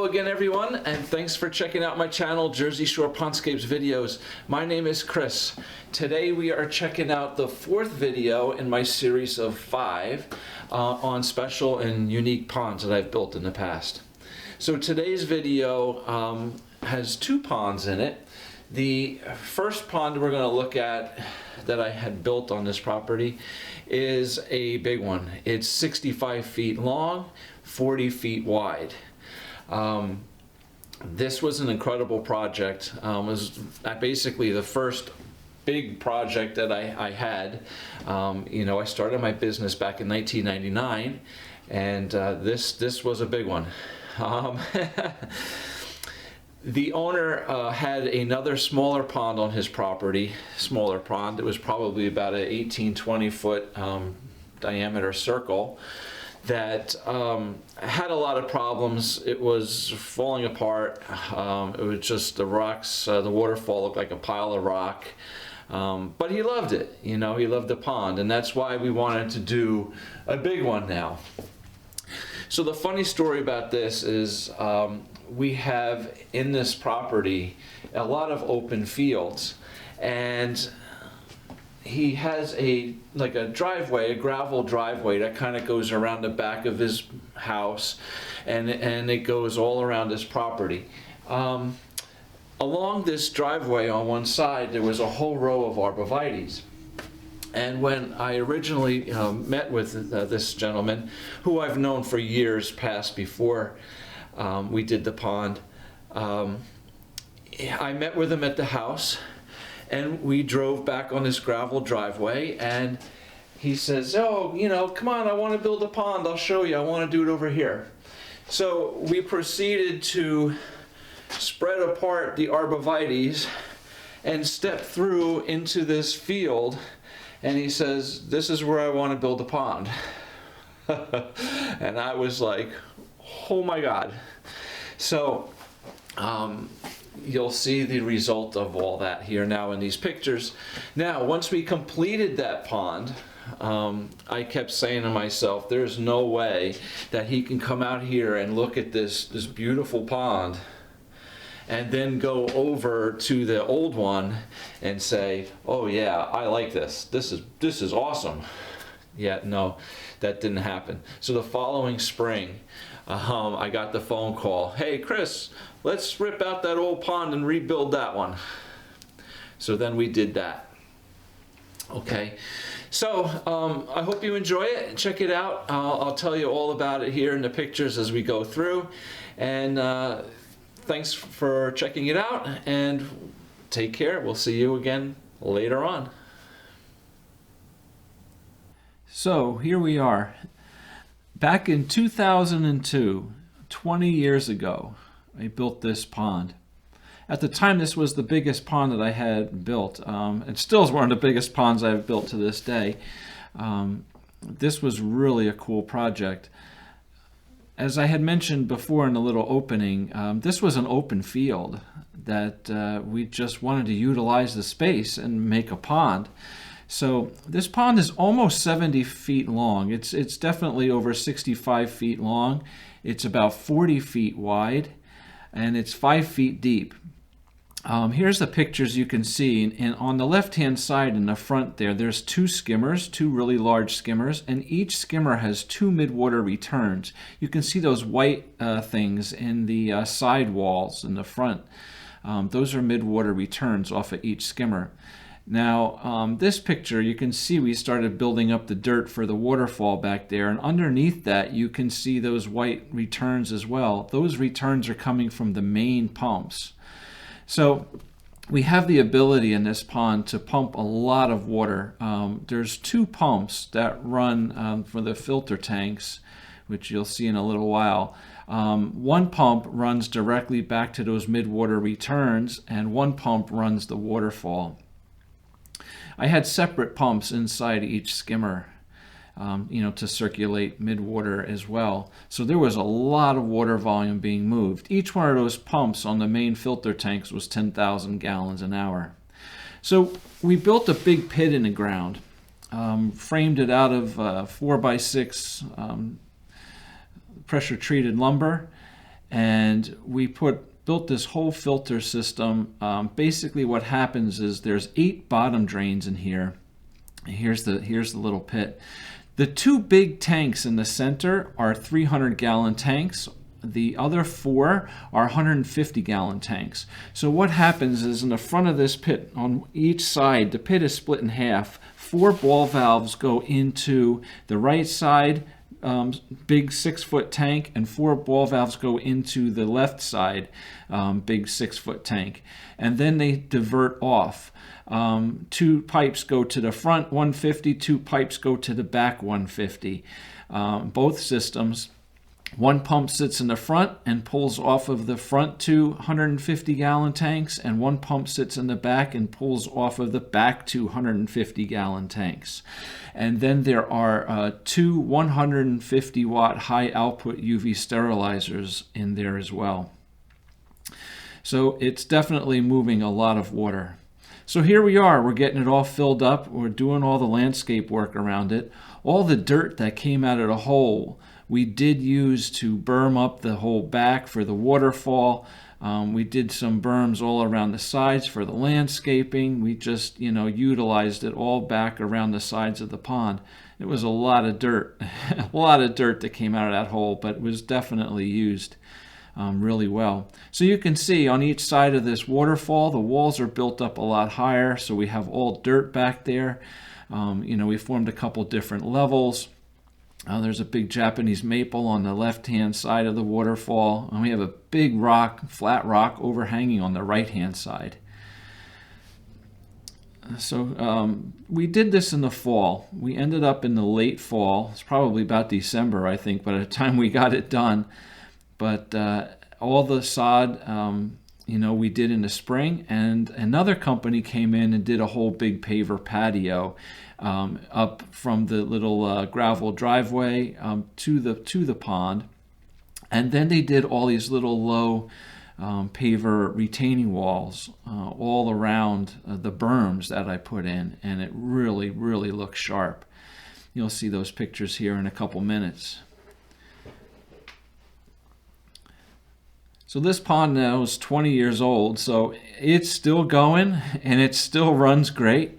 again, everyone, and thanks for checking out my channel, Jersey Shore Pondscapes videos. My name is Chris. Today we are checking out the fourth video in my series of 5 on special and unique ponds that I've built in the past. So today's video has 2 ponds in it. The first pond we're going to look at that I had built on this property is a big one. It's 65 feet long, 40 feet wide. This was an incredible project. It was basically the first big project that I had. I started my business back in 1999, and this was a big one. The owner had another smaller pond on his property, smaller pond. It was probably about an 18-20 foot diameter circle that had a lot of problems. It was falling apart. It was just the rocks, the waterfall looked like a pile of rock. But he loved it, he loved the pond, and that's why we wanted to do a big one now. So the funny story about this is we have in this property a lot of open fields, and he has a driveway, a gravel driveway that kind of goes around the back of his house, and it goes all around his property. Along this driveway on one side there was a whole row of arborvitaes. And when I originally met with this gentleman, who I've known for years past before we did the pond, I met with him at the house, and we drove back on this gravel driveway, and he says, "Oh, come on, I want to build a pond. I'll show you. I want to do it over here." So we proceeded to spread apart the arborvitaes and step through into this field, and he says, "This is where I want to build a pond." And I was like, oh my God. So you'll see the result of all that here now in these pictures. Now, once we completed that pond, I kept saying to myself, there's no way that he can come out here and look at this beautiful pond and then go over to the old one and say, "Oh yeah, I like this. This is awesome." Yeah, no, that didn't happen. So the following spring, I got the phone call, "Hey Chris, let's rip out that old pond and rebuild that one." So then we did that. Okay, so I hope you enjoy it. Check it out. I'll tell you all about it here in the pictures as we go through. And thanks for checking it out, and take care. We'll see you again later on. So here we are. Back in 2002, 20 years ago, I built this pond. At the time, this was the biggest pond that I had built. It still is one of the biggest ponds I've built to this day. This was really a cool project. As I had mentioned before in the little opening, this was an open field that we just wanted to utilize the space and make a pond. So this pond is almost 70 feet long. It's definitely over 65 feet long. It's about 40 feet wide, and it's 5 feet deep. Here's the pictures you can see, and on the left-hand side in the front there's 2 skimmers, 2 really large skimmers, and each skimmer has 2 mid-water returns. You can see those white things in the side walls in the front. Those are mid-water returns off of each skimmer. Now, this picture, you can see we started building up the dirt for the waterfall back there, and underneath that you can see those white returns as well. Those returns are coming from the main pumps. So we have the ability in this pond to pump a lot of water. There's 2 pumps that run for the filter tanks, which you'll see in a little while. One pump runs directly back to those mid-water returns, and one pump runs the waterfall. I had separate pumps inside each skimmer, to circulate mid-water as well. So there was a lot of water volume being moved. Each one of those pumps on the main filter tanks was 10,000 gallons an hour. So we built a big pit in the ground, framed it out of 4x6 pressure-treated lumber, and we built this whole filter system. Basically what happens is there's 8 bottom drains in here. Here's the little pit. The 2 big tanks in the center are 300-gallon tanks. The other 4 are 150-gallon tanks. So what happens is in the front of this pit, on each side, the pit is split in half. 4 ball valves go into the right side, big 6-foot tank, and 4 ball valves go into the left side, big 6-foot tank. And then they divert off. 2 pipes go to the front 150, 2 pipes go to the back 150. Both systems. 1 pump sits in the front and pulls off of the front 2 150-gallon tanks, and 1 pump sits in the back and pulls off of the back 2 150-gallon tanks. And then there are 2 150-watt high-output UV sterilizers in there as well. So it's definitely moving a lot of water. So here we are, we're getting it all filled up, we're doing all the landscape work around it. All the dirt that came out of the hole, we did use to berm up the whole back for the waterfall. We did some berms all around the sides for the landscaping. We just, utilized it all back around the sides of the pond. It was a lot of dirt, a lot of dirt that came out of that hole, but it was definitely used really well. So you can see on each side of this waterfall, the walls are built up a lot higher, so we have all dirt back there. We formed a couple different levels. There's a big Japanese maple on the left-hand side of the waterfall, and we have a big rock, flat rock, overhanging on the right-hand side. So we did this in the fall. We ended up in the late fall. It's probably about December, I think, by the time we got it done. But all the sod, we did in the spring, and another company came in and did a whole big paver patio up from the little gravel driveway to the pond, and then they did all these little low paver retaining walls all around the berms that I put in, and it really, really looks sharp. You'll see those pictures here in a couple minutes. So this pond now is 20 years old, so it's still going and it still runs great.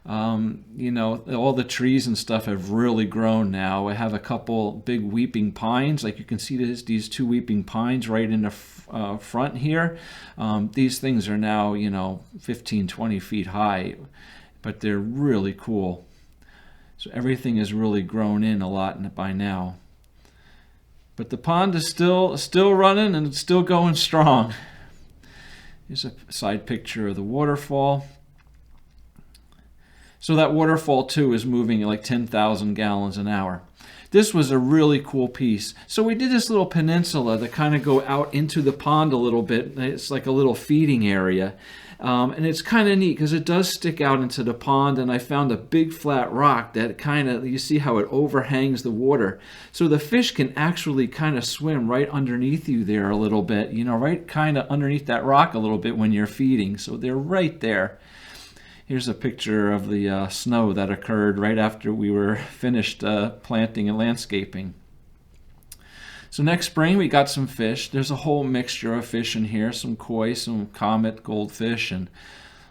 All the trees and stuff have really grown now. I have a couple big weeping pines, like you can see these 2 weeping pines right in the front here. These things are now, 15, 20 feet high, but they're really cool. So everything has really grown in a lot by now. But the pond is still running and it's still going strong. Here's a side picture of the waterfall. So that waterfall too is moving at like 10,000 gallons an hour. This was a really cool piece. So we did this little peninsula that kind of go out into the pond a little bit. It's like a little feeding area. And it's kind of neat because it does stick out into the pond, and I found a big flat rock that you see how it overhangs the water. So the fish can actually kind of swim right underneath you there a little bit, right kind of underneath that rock a little bit when you're feeding. So they're right there. Here's a picture of the snow that occurred right after we were finished planting and landscaping. So next spring we got some fish. There's a whole mixture of fish in here, some koi, some comet, goldfish, and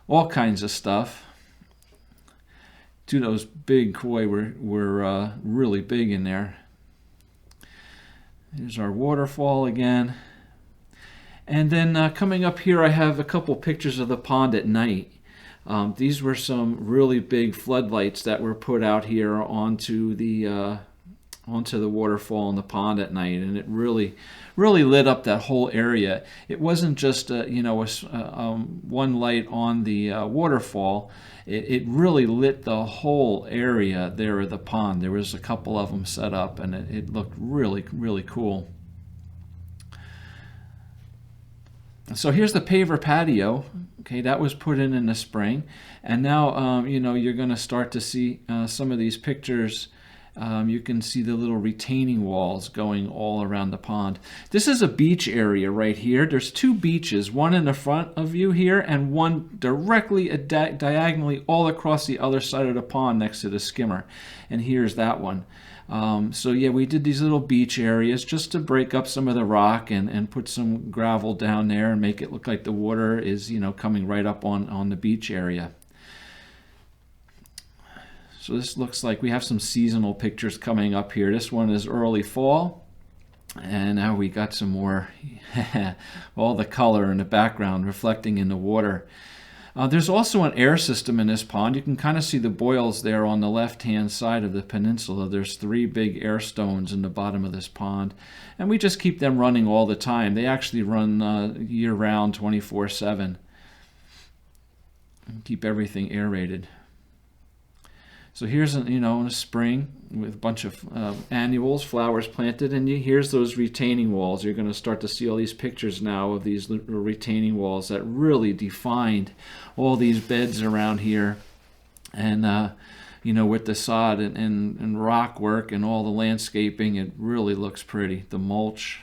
all kinds of stuff. 2 of those big koi were really big in there. Here's our waterfall again. And then coming up here I have a couple pictures of the pond at night. These were some really big floodlights that were put out here onto the waterfall and the pond at night, and it really lit up that whole area. It wasn't just one light on the waterfall. It really lit the whole area there of the pond. There was a couple of them set up, and it looked really, really cool. So here's the paver patio. Okay, that was put in the spring, and now you're going to start to see some of these pictures. You can see the little retaining walls going all around the pond. This is a beach area right here. There's 2 beaches, one in the front of you here and one directly diagonally all across the other side of the pond next to the skimmer. And here's that one. So yeah, we did these little beach areas just to break up some of the rock and put some gravel down there and make it look like the water is, coming right up on the beach area. So this looks like we have some seasonal pictures coming up here. This one is early fall. And now we got some more, all the color in the background reflecting in the water. There's also an air system in this pond. You can kind of see the boils there on the left-hand side of the peninsula. There's 3 big air stones in the bottom of this pond. And we just keep them running all the time. They actually run year-round, 24/7. And keep everything aerated. So here's, in a spring with a bunch of annuals, flowers planted, and here's those retaining walls. You're going to start to see all these pictures now of these retaining walls that really defined all these beds around here. And, with the sod and rock work and all the landscaping, it really looks pretty. The mulch.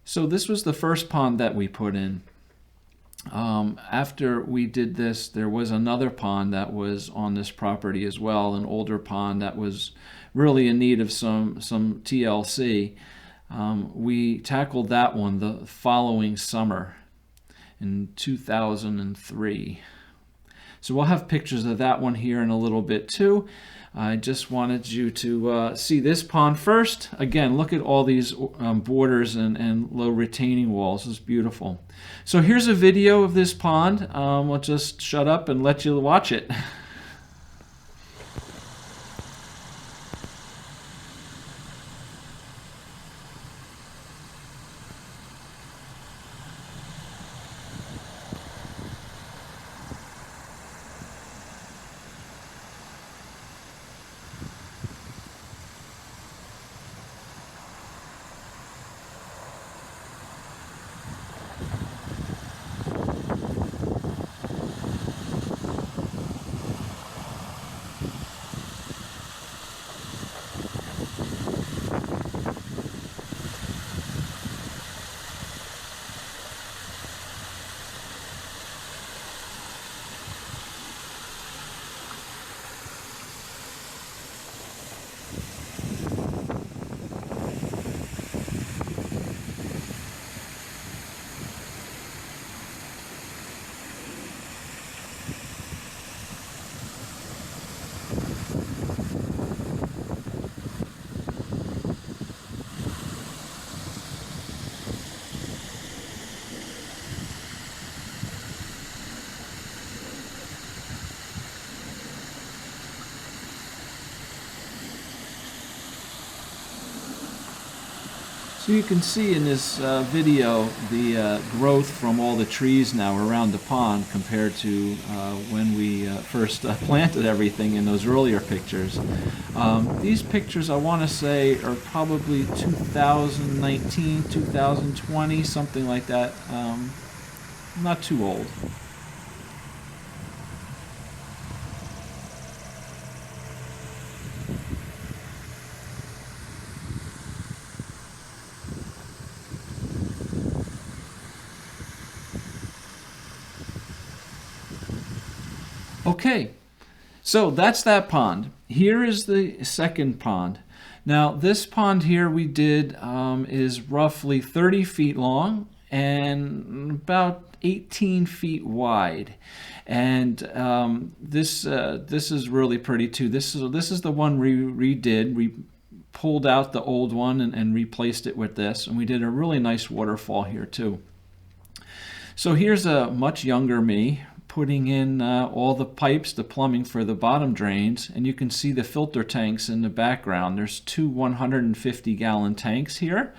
So this was the first pond that we put in. After we did this, there was another pond that was on this property as well, an older pond that was really in need of some TLC. We tackled that one the following summer in 2003. So we'll have pictures of that one here in a little bit too. I just wanted you to see this pond first. Again, look at all these borders and low retaining walls. It's beautiful. So here's a video of this pond. I'll just shut up and let you watch it. So you can see in this video the growth from all the trees now around the pond compared to when we first planted everything in those earlier pictures. These pictures, I want to say, are probably 2019, 2020, something like that. Not too old. Okay, so that's that pond. Here is the second pond. Now, this pond here we did is roughly 30 feet long and about 18 feet wide. And this is really pretty too. This is the one we redid. We pulled out the old one and replaced it with this, and we did a really nice waterfall here too. So here's a much younger me putting in all the pipes, the plumbing for the bottom drains, and you can see the filter tanks in the background. There's two 150-gallon tanks here.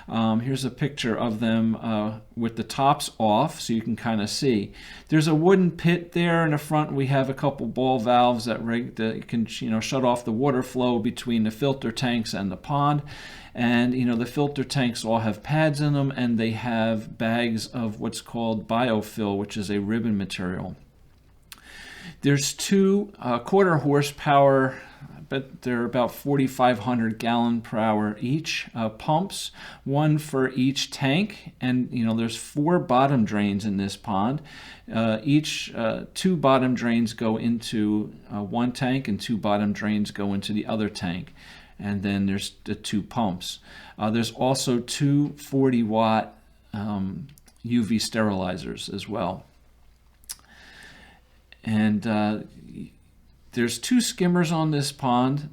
Here's a picture of them with the tops off, so you can kind of see. There's a wooden pit there in the front. We have a couple ball valves that can shut off the water flow between the filter tanks and the pond. And the filter tanks all have pads in them, and they have bags of what's called biofill, which is a ribbon material. There's two quarter horsepower, but they're about 4,500 gallon per hour each pumps, one for each tank. And there's 4 bottom drains in this pond. Each 2 bottom drains go into one tank, and 2 bottom drains go into the other tank. And then there's the 2 pumps. There's also 2 40-watt UV sterilizers as well. And there's 2 skimmers on this pond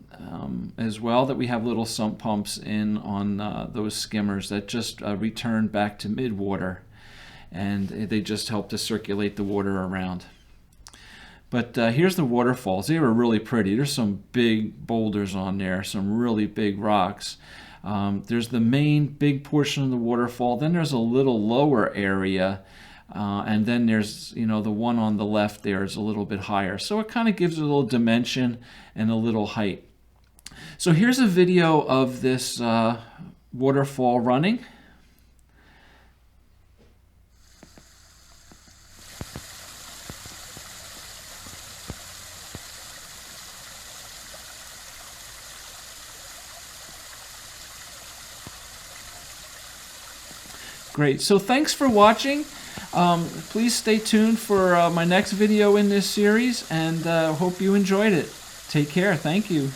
as well that we have little sump pumps in on those skimmers that just return back to mid-water. And they just help to circulate the water around. But here's the waterfalls. They were really pretty. There's some big boulders on there, some really big rocks. There's the main big portion of the waterfall. Then there's a little lower area. And then there's, the one on the left there is a little bit higher. So it kind of gives it a little dimension and a little height. So here's a video of this waterfall running. Great. So thanks for watching. Please stay tuned for my next video in this series, and hope you enjoyed it. Take care. Thank you.